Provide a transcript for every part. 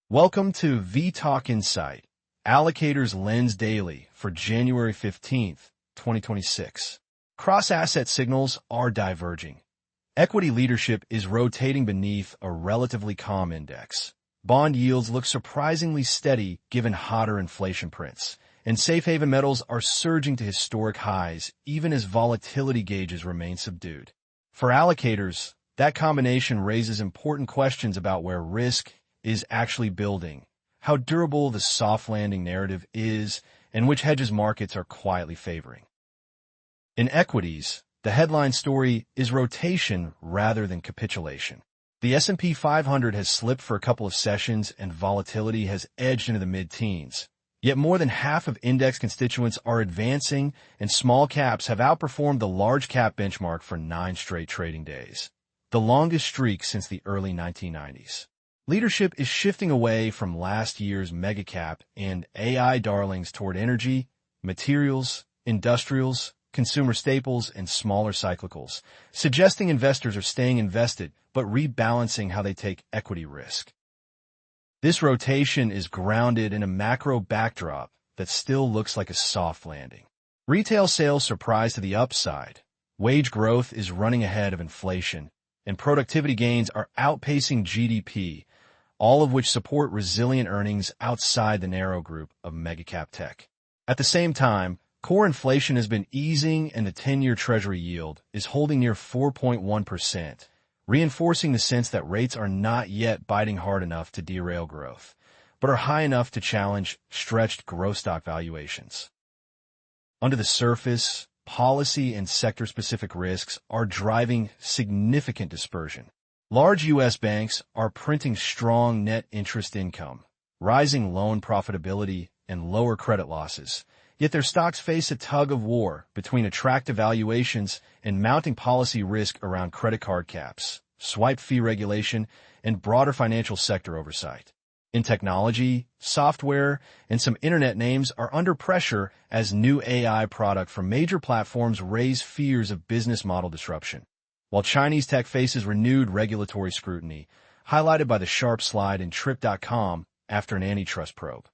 Welcome to vTalkInsight, Allocator's Lens Daily for January 15th, 2026. Cross-asset signals are diverging. Equity leadership is rotating beneath a relatively calm index. Bond yields look surprisingly steady given hotter inflation prints, and safe haven metals are surging to historic highs even as volatility gauges remain subdued. For allocators, that combination raises important questions about where risk is actually building, how durable the soft landing narrative is, and which hedges markets are quietly favoring. In equities, the headline story is rotation rather than capitulation. The S&P 500 has slipped for a couple of sessions and volatility has edged into the mid-teens. Yet more than half of index constituents are advancing and small caps have outperformed the large cap benchmark for 9 straight trading days, the longest streak since the early 1990s. Leadership is shifting away from last year's megacap and AI darlings toward energy, materials, industrials, consumer staples, and smaller cyclicals, suggesting investors are staying invested but rebalancing how they take equity risk. This rotation is grounded in a macro backdrop that still looks like a soft landing. Retail sales surprise to the upside. Wage growth is running ahead of inflation, and productivity gains are outpacing GDP, all of which support resilient earnings outside the narrow group of megacap tech. At the same time, core inflation has been easing and the 10-year Treasury yield is holding near 4.1%, reinforcing the sense that rates are not yet biting hard enough to derail growth, but are high enough to challenge stretched growth stock valuations. Under the surface, policy and sector-specific risks are driving significant dispersion. Large U.S. banks are printing strong net interest income, rising loan profitability, and lower credit losses, yet their stocks face a tug-of-war between attractive valuations and mounting policy risk around credit card caps, swipe fee regulation, and broader financial sector oversight. In technology, software, and some internet names are under pressure as new AI product from major platforms raise fears of business model disruption, while Chinese tech faces renewed regulatory scrutiny, highlighted by the sharp slide in Trip.com after an antitrust probe.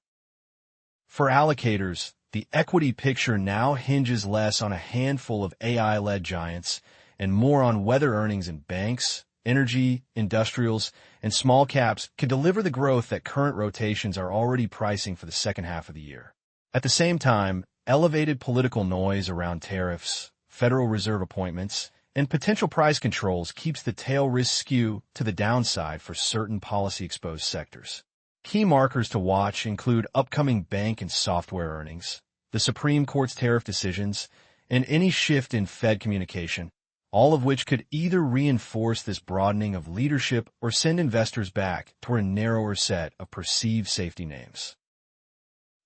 For allocators, the equity picture now hinges less on a handful of AI-led giants and more on whether earnings in banks, energy, industrials, and small caps can deliver the growth that current rotations are already pricing for the second half of the year. At the same time, elevated political noise around tariffs, Federal Reserve appointments, and potential price controls keeps the tail risk skew to the downside for certain policy-exposed sectors. Key markers to watch include upcoming bank and software earnings, the Supreme Court's tariff decisions, and any shift in Fed communication, all of which could either reinforce this broadening of leadership or send investors back toward a narrower set of perceived safety names.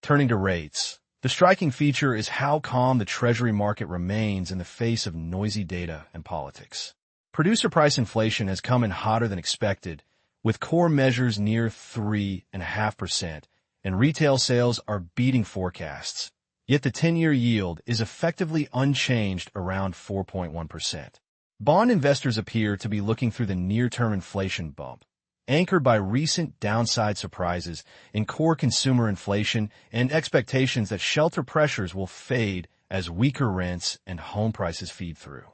Turning to rates, the striking feature is how calm the Treasury market remains in the face of noisy data and politics. Producer price inflation has come in hotter than expected, with core measures near 3.5%, and retail sales are beating forecasts. Yet the 10-year yield is effectively unchanged around 4.1%. Bond investors appear to be looking through the near-term inflation bump, anchored by recent downside surprises in core consumer inflation and expectations that shelter pressures will fade as weaker rents and home prices feed through.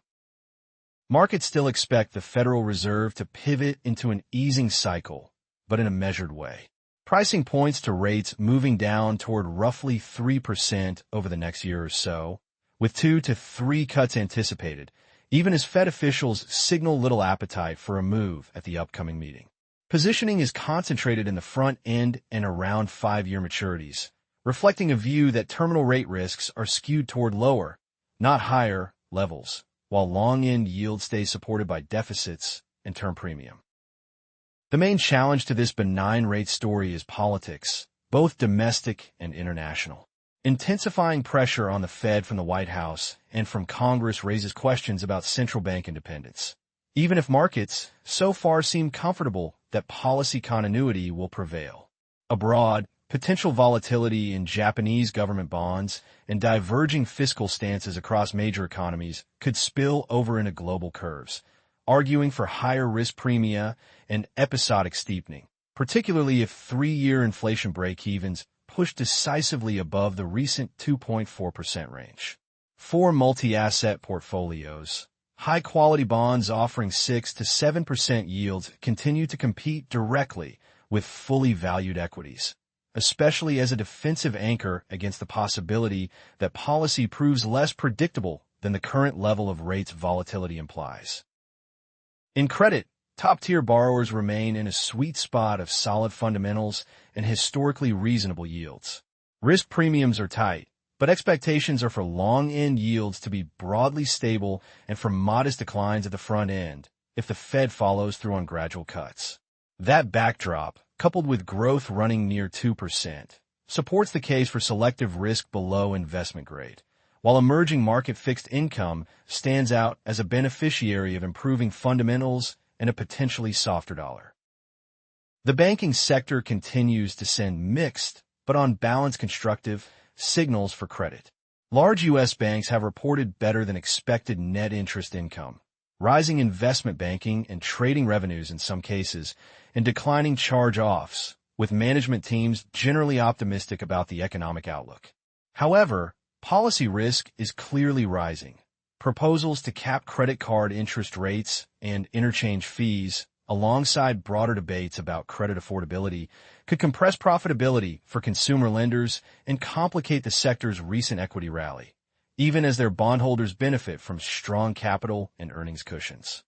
Markets still expect the Federal Reserve to pivot into an easing cycle, but in a measured way. Pricing points to rates moving down toward roughly 3% over the next year or so, with 2 to 3 cuts anticipated, even as Fed officials signal little appetite for a move at the upcoming meeting. Positioning is concentrated in the front end and around 5-year maturities, reflecting a view that terminal rate risks are skewed toward lower, not higher, levels, while long-end yield stays supported by deficits and term premium. The main challenge to this benign rate story is politics, both domestic and international. Intensifying pressure on the Fed from the White House and from Congress raises questions about central bank independence, even if markets so far seem comfortable that policy continuity will prevail. Abroad, potential volatility in Japanese government bonds and diverging fiscal stances across major economies could spill over into global curves, arguing for higher risk premia and episodic steepening. particularly if three-year inflation break-evens push decisively above the recent 2.4% range. For multi-asset portfolios, high-quality bonds offering 6 to 7% yields continue to compete directly with fully valued equities, especially as a defensive anchor against the possibility that policy proves less predictable than the current level of rates volatility implies. In credit, top-tier borrowers remain in a sweet spot of solid fundamentals and historically reasonable yields. Risk premiums are tight, but expectations are for long-end yields to be broadly stable and for modest declines at the front end if the Fed follows through on gradual cuts. That backdrop, coupled with growth running near 2%, supports the case for selective risk below investment grade, while emerging market fixed income stands out as a beneficiary of improving fundamentals and a potentially softer dollar. The banking sector continues to send mixed, but on balance constructive, signals for credit. Large U.S. banks have reported better than expected net interest income, rising investment banking and trading revenues in some cases, and declining charge-offs, with management teams generally optimistic about the economic outlook. However, policy risk is clearly rising. Proposals to cap credit card interest rates and interchange fees, alongside broader debates about credit affordability, could compress profitability for consumer lenders and complicate the sector's recent equity rally, even as their bondholders benefit from strong capital and earnings cushions.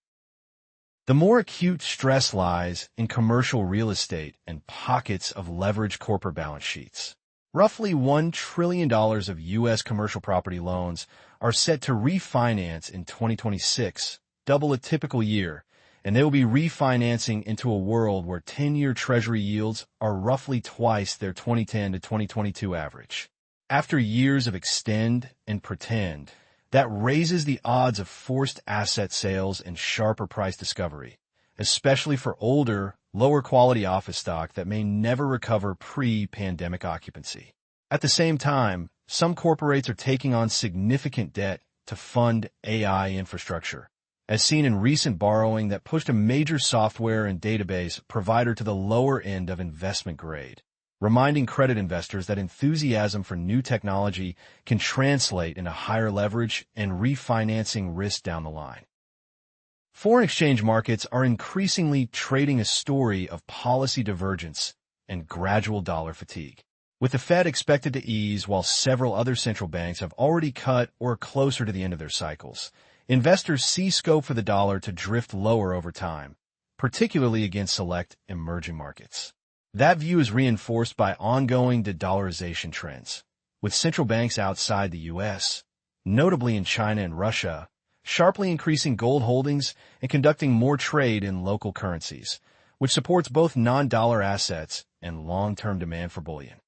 The more acute stress lies in commercial real estate and pockets of leveraged corporate balance sheets. Roughly $1 trillion of U.S. commercial property loans are set to refinance in 2026, double a typical year, and they will be refinancing into a world where 10-year Treasury yields are roughly twice their 2010 to 2022 average. After years of extend and pretend, that raises the odds of forced asset sales and sharper price discovery, especially for older, lower-quality office stock that may never recover pre-pandemic occupancy. At the same time, some corporates are taking on significant debt to fund AI infrastructure, as seen in recent borrowing that pushed a major software and database provider to the lower end of investment grade, reminding credit investors that enthusiasm for new technology can translate into higher leverage and refinancing risk down the line. Foreign exchange markets are increasingly trading a story of policy divergence and gradual dollar fatigue, with the Fed expected to ease while several other central banks have already cut or are closer to the end of their cycles. Investors see scope for the dollar to drift lower over time, particularly against select emerging markets. That view is reinforced by ongoing de-dollarization trends, with central banks outside the U.S., notably in China and Russia, sharply increasing gold holdings and conducting more trade in local currencies, which supports both non-dollar assets and long-term demand for bullion.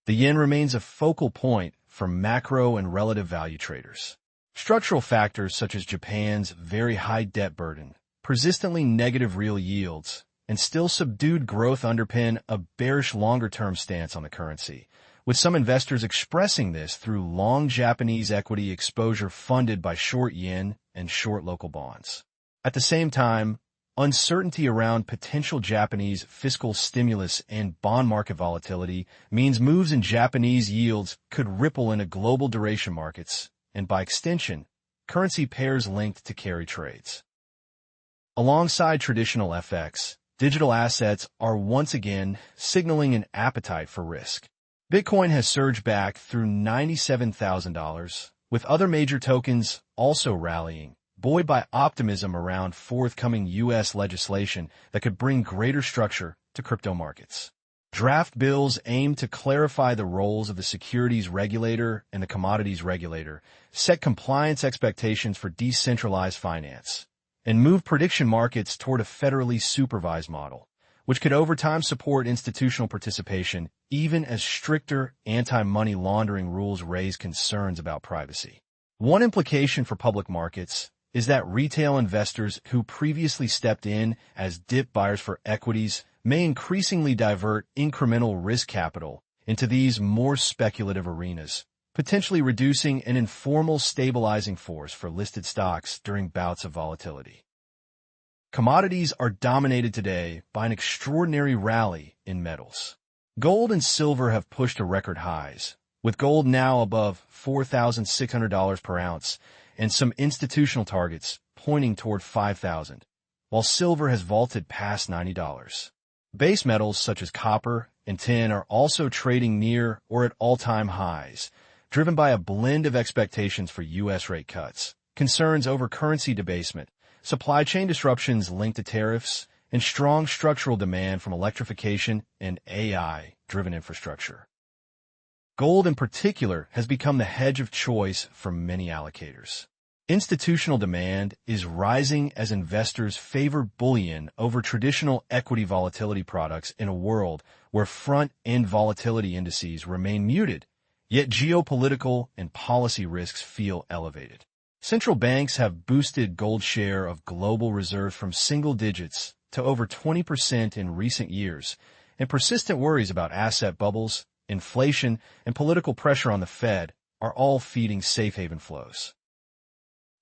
The yen remains a focal point for macro and relative value traders. Structural factors such as Japan's very high debt burden, persistently negative real yields, and still subdued growth underpin a bearish longer-term stance on the currency, with some investors expressing this through long Japanese equity exposure funded by short yen and short local bonds. At the same time, uncertainty around potential Japanese fiscal stimulus and bond market volatility means moves in Japanese yields could ripple into global duration markets and, by extension, currency pairs linked to carry trades. Alongside traditional FX, digital assets are once again signaling an appetite for risk. Bitcoin has surged back through $97,000, with other major tokens also rallying, buoyed by optimism around forthcoming U.S. legislation that could bring greater structure to crypto markets. Draft bills aim to clarify the roles of the securities regulator and the commodities regulator, set compliance expectations for decentralized finance, and move prediction markets toward a federally supervised model, which could over time support institutional participation even as stricter anti-money laundering rules raise concerns about privacy. One implication for public markets is that retail investors who previously stepped in as dip buyers for equities may increasingly divert incremental risk capital into these more speculative arenas, potentially reducing an informal stabilizing force for listed stocks during bouts of volatility. Commodities are dominated today by an extraordinary rally in metals. Gold and silver have pushed to record highs, with gold now above $4,600 per ounce and some institutional targets pointing toward $5,000, while silver has vaulted past $90. Base metals such as copper and tin are also trading near or at all-time highs, driven by a blend of expectations for U.S. rate cuts, concerns over currency debasement, supply chain disruptions linked to tariffs, and strong structural demand from electrification and AI-driven infrastructure. Gold in particular has become the hedge of choice for many allocators. Institutional demand is rising as investors favor bullion over traditional equity volatility products in a world where front-end volatility indices remain muted, yet geopolitical and policy risks feel elevated. Central banks have boosted gold's share of global reserves from single digits to over 20% in recent years, and persistent worries about asset bubbles, inflation, and political pressure on the Fed are all feeding safe haven flows.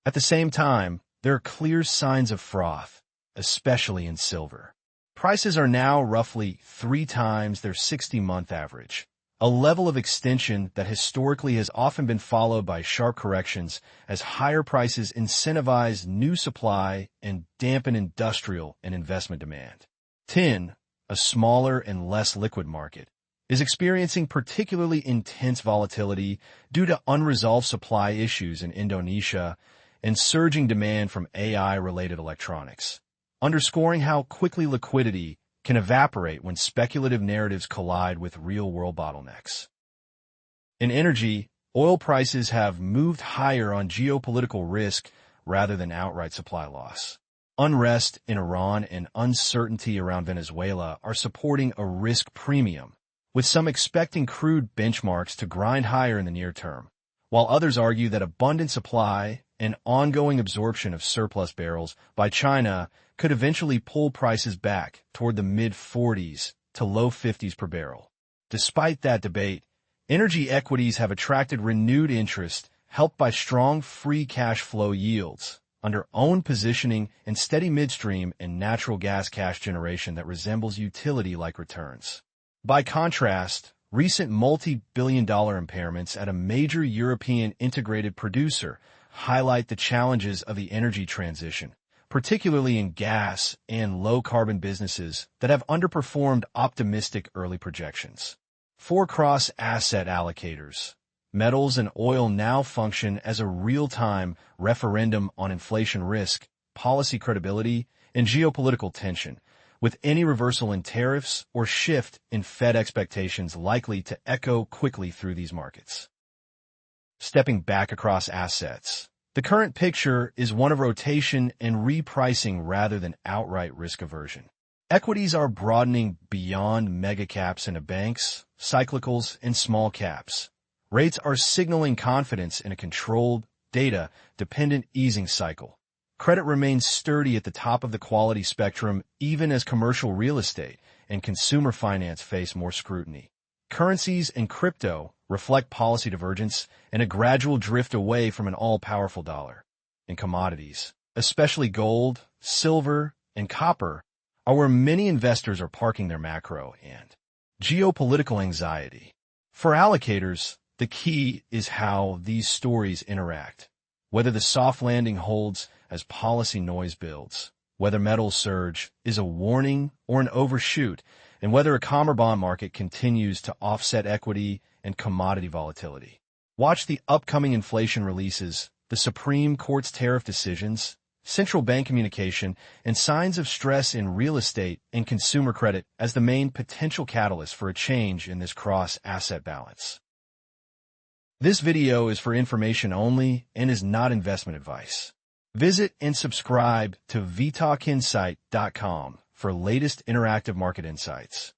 At the same time, there are clear signs of froth, especially in silver. Prices are now roughly 3 times their 60-month average, a level of extension that historically has often been followed by sharp corrections as higher prices incentivize new supply and dampen industrial and investment demand. Tin, a smaller and less liquid market, is experiencing particularly intense volatility due to unresolved supply issues in Indonesia and surging demand from AI-related electronics, underscoring how quickly liquidity can evaporate when speculative narratives collide with real-world bottlenecks. In energy, oil prices have moved higher on geopolitical risk rather than outright supply loss. Unrest in Iran and uncertainty around Venezuela are supporting a risk premium, with some expecting crude benchmarks to grind higher in the near term, while others argue that abundant supply and ongoing absorption of surplus barrels by China could eventually pull prices back toward the mid-40s to low 50s per barrel. Despite that debate, energy equities have attracted renewed interest, helped by strong free cash flow yields under own positioning and steady midstream and natural gas cash generation that resembles utility-like returns. By contrast, recent multi-billion-dollar impairments at a major European integrated producer highlight the challenges of the energy transition, particularly in gas and low-carbon businesses that have underperformed optimistic early projections. For cross-asset allocators, metals and oil now function as a real-time referendum on inflation risk, policy credibility, and geopolitical tension, with any reversal in tariffs or shift in Fed expectations likely to echo quickly through these markets. Stepping back across assets, the current picture is one of rotation and repricing rather than outright risk aversion. Equities are broadening beyond mega caps into banks, cyclicals, and small caps. Rates are signaling confidence in a controlled, data-dependent easing cycle. Credit remains sturdy at the top of the quality spectrum even as commercial real estate and consumer finance face more scrutiny. Currencies and crypto reflect policy divergence and a gradual drift away from an all-powerful dollar. And commodities, especially gold, silver, and copper, are where many investors are parking their macro and geopolitical anxiety. For allocators, the key is how these stories interact, whether the soft landing holds as policy noise builds, whether metals surge is a warning or an overshoot, and whether a calmer bond market continues to offset equity and commodity volatility. Watch the upcoming inflation releases, the Supreme Court's tariff decisions, central bank communication, and signs of stress in real estate and consumer credit as the main potential catalyst for a change in this cross-asset balance. This video is for information only and is not investment advice. Visit and subscribe to vTalkInsight.com for latest interactive market insights.